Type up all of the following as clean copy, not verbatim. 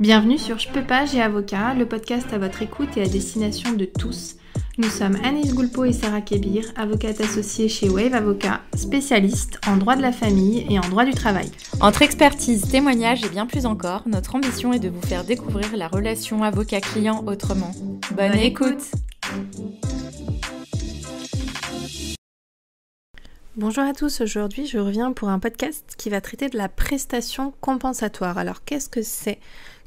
Bienvenue sur Je peux pas, j'ai avocat, le podcast à votre écoute et à destination de tous. Nous sommes Anaïs Goulpeau et Sarah Kébir, avocates associées chez Wave Avocat, spécialistes en droit de la famille et en droit du travail. Entre expertise, témoignages et bien plus encore, notre ambition est de vous faire découvrir la relation avocat-client autrement. Bonne écoute. Bonjour à tous, aujourd'hui je reviens pour un podcast qui va traiter de la prestation compensatoire. Alors qu'est-ce que c'est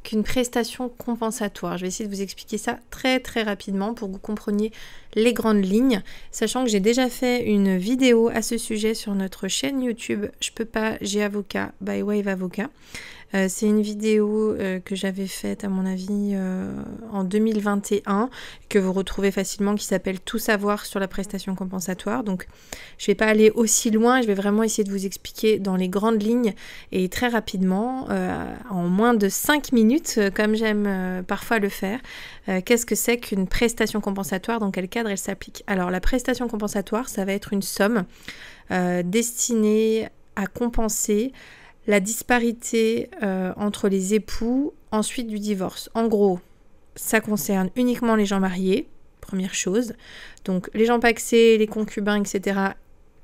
qu'une prestation compensatoire? Je vais essayer de vous expliquer ça très rapidement pour que vous compreniez les grandes lignes, sachant que j'ai déjà fait une vidéo à ce sujet sur notre chaîne YouTube Je peux pas, j'ai avocat by Wave Avocat. C'est une vidéo que j'avais faite à mon avis en 2021, que vous retrouvez facilement, qui s'appelle Tout savoir sur la prestation compensatoire. Donc je vais pas aller aussi loin, je vais vraiment essayer de vous expliquer dans les grandes lignes et très rapidement, en moins de 5 minutes, comme j'aime parfois le faire, qu'est-ce que c'est qu'une prestation compensatoire, dans quel cadre elle s'applique. Alors la prestation compensatoire, ça va être une somme destinée à compenser la disparité entre les époux ensuite du divorce. En gros, ça concerne uniquement les gens mariés, première chose. Donc les gens pacsés, les concubins, etc.,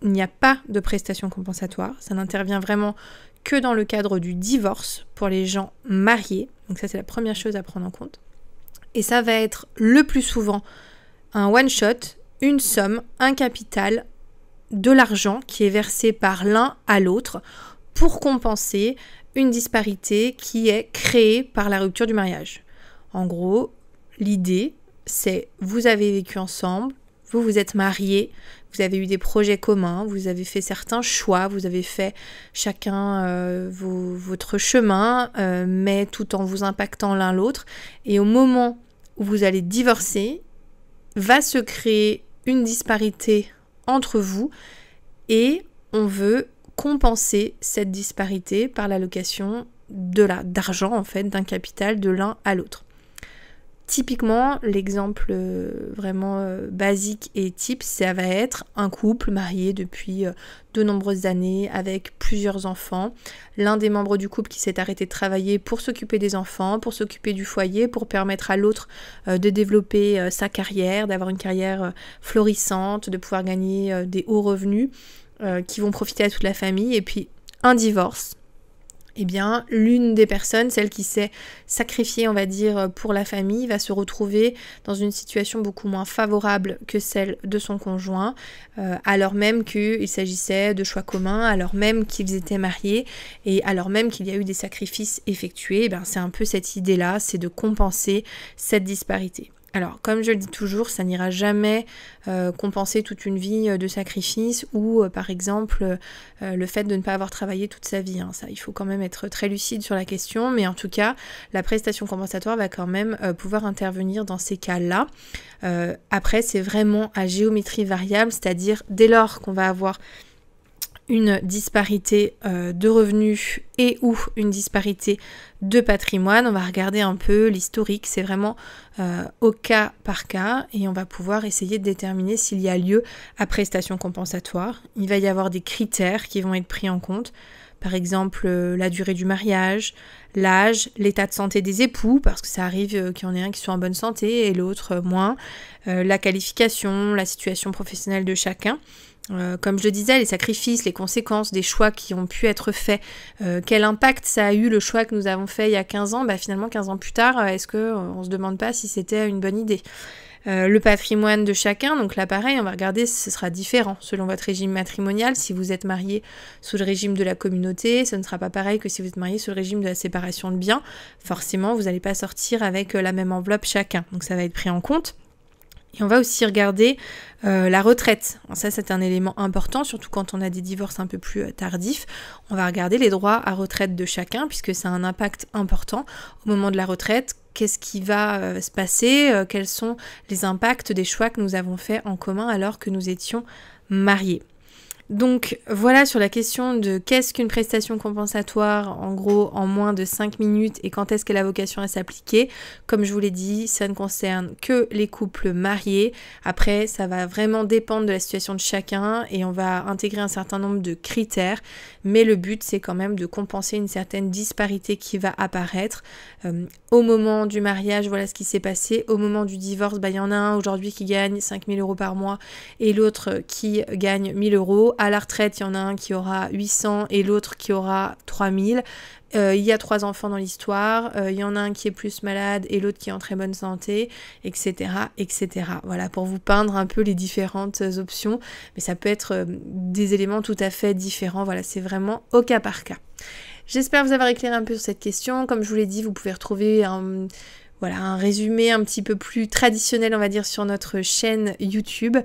il n'y a pas de prestation compensatoire. Ça n'intervient vraiment que dans le cadre du divorce pour les gens mariés. Donc ça, c'est la première chose à prendre en compte. Et ça va être le plus souvent un one-shot, une somme, un capital, de l'argent qui est versé par l'un à l'autre pour compenser une disparité qui est créée par la rupture du mariage. En gros, l'idée, c'est vous avez vécu ensemble, vous vous êtes mariés, vous avez eu des projets communs, vous avez fait certains choix, vous avez fait chacun votre chemin, mais tout en vous impactant l'un l'autre. Et au moment où vous allez divorcer, va se créer une disparité entre vous et on veut compenser cette disparité par l'allocation d'argent, en fait, d'un capital de l'un à l'autre. Typiquement, l'exemple vraiment basique et type, ça va être un couple marié depuis de nombreuses années avec plusieurs enfants. L'un des membres du couple qui s'est arrêté de travailler pour s'occuper des enfants, pour s'occuper du foyer, pour permettre à l'autre de développer sa carrière, d'avoir une carrière florissante, de pouvoir gagner des hauts revenus qui vont profiter à toute la famille. Et puis un divorce, eh bien l'une des personnes, celle qui s'est sacrifiée, on va dire, pour la famille, va se retrouver dans une situation beaucoup moins favorable que celle de son conjoint, alors même qu'il s'agissait de choix communs, alors même qu'ils étaient mariés et alors même qu'il y a eu des sacrifices effectués. Eh bien, c'est un peu cette idée-là, c'est de compenser cette disparité. Alors, comme je le dis toujours, ça n'ira jamais compenser toute une vie de sacrifice ou, par exemple, le fait de ne pas avoir travaillé toute sa vie. Ça, il faut quand même être très lucide sur la question, mais en tout cas, la prestation compensatoire va quand même pouvoir intervenir dans ces cas-là. Après, c'est vraiment à géométrie variable, c'est-à-dire dès lors qu'on va avoir une disparité de revenus et ou une disparité de patrimoine, on va regarder un peu l'historique, c'est vraiment au cas par cas et on va pouvoir essayer de déterminer s'il y a lieu à prestation compensatoire. Il va y avoir des critères qui vont être pris en compte, par exemple la durée du mariage, l'âge, l'état de santé des époux, parce que ça arrive qu'il y en ait un qui soit en bonne santé et l'autre moins, la qualification, la situation professionnelle de chacun. Comme je le disais, les sacrifices, les conséquences des choix qui ont pu être faits, quel impact ça a eu le choix que nous avons fait il y a 15 ans, finalement 15 ans plus tard, est-ce qu'on se demande pas si c'était une bonne idée? Le patrimoine de chacun, donc là pareil, on va regarder, ce sera différent selon votre régime matrimonial. Si vous êtes marié sous le régime de la communauté, ce ne sera pas pareil que si vous êtes marié sous le régime de la séparation de biens. Forcément, vous n'allez pas sortir avec la même enveloppe chacun, donc ça va être pris en compte. Et on va aussi regarder la retraite. Ça, c'est un élément important, surtout quand on a des divorces un peu plus tardifs. On va regarder les droits à retraite de chacun, puisque ça a un impact important au moment de la retraite. Qu'est-ce qui va se passer? Quels sont les impacts des choix que nous avons faits en commun alors que nous étions mariés? Donc voilà sur la question de qu'est-ce qu'une prestation compensatoire, en gros en moins de 5 minutes et quand est-ce qu'elle a vocation à s'appliquer. Comme je vous l'ai dit, ça ne concerne que les couples mariés. Après, ça va vraiment dépendre de la situation de chacun et on va intégrer un certain nombre de critères. Mais le but, c'est quand même de compenser une certaine disparité qui va apparaître. Au moment du mariage, voilà ce qui s'est passé. Au moment du divorce, il y en a un aujourd'hui qui gagne 5 000 € par mois et l'autre qui gagne 1 000 €. À la retraite, il y en a un qui aura 800 et l'autre qui aura 3 000. Il y a 3 enfants dans l'histoire. Il y en a un qui est plus malade et l'autre qui est en très bonne santé, etc., etc. Voilà, pour vous peindre un peu les différentes options. Mais ça peut être des éléments tout à fait différents. Voilà, c'est vraiment au cas par cas. J'espère vous avoir éclairé un peu sur cette question. Comme je vous l'ai dit, vous pouvez retrouver un résumé un petit peu plus traditionnel, on va dire, sur notre chaîne YouTube.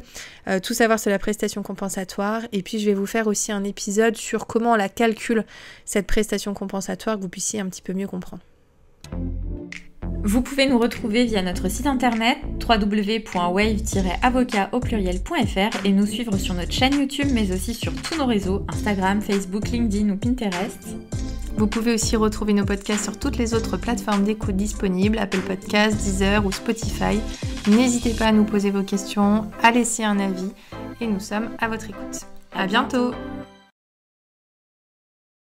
Tout savoir sur la prestation compensatoire. Et puis, je vais vous faire aussi un épisode sur comment on la calcule, cette prestation compensatoire, que vous puissiez un petit peu mieux comprendre. Vous pouvez nous retrouver via notre site internet www.wave-avocat.fr et nous suivre sur notre chaîne YouTube, mais aussi sur tous nos réseaux, Instagram, Facebook, LinkedIn ou Pinterest. Vous pouvez aussi retrouver nos podcasts sur toutes les autres plateformes d'écoute disponibles, Apple Podcasts, Deezer ou Spotify. N'hésitez pas à nous poser vos questions, à laisser un avis et nous sommes à votre écoute. À bientôt!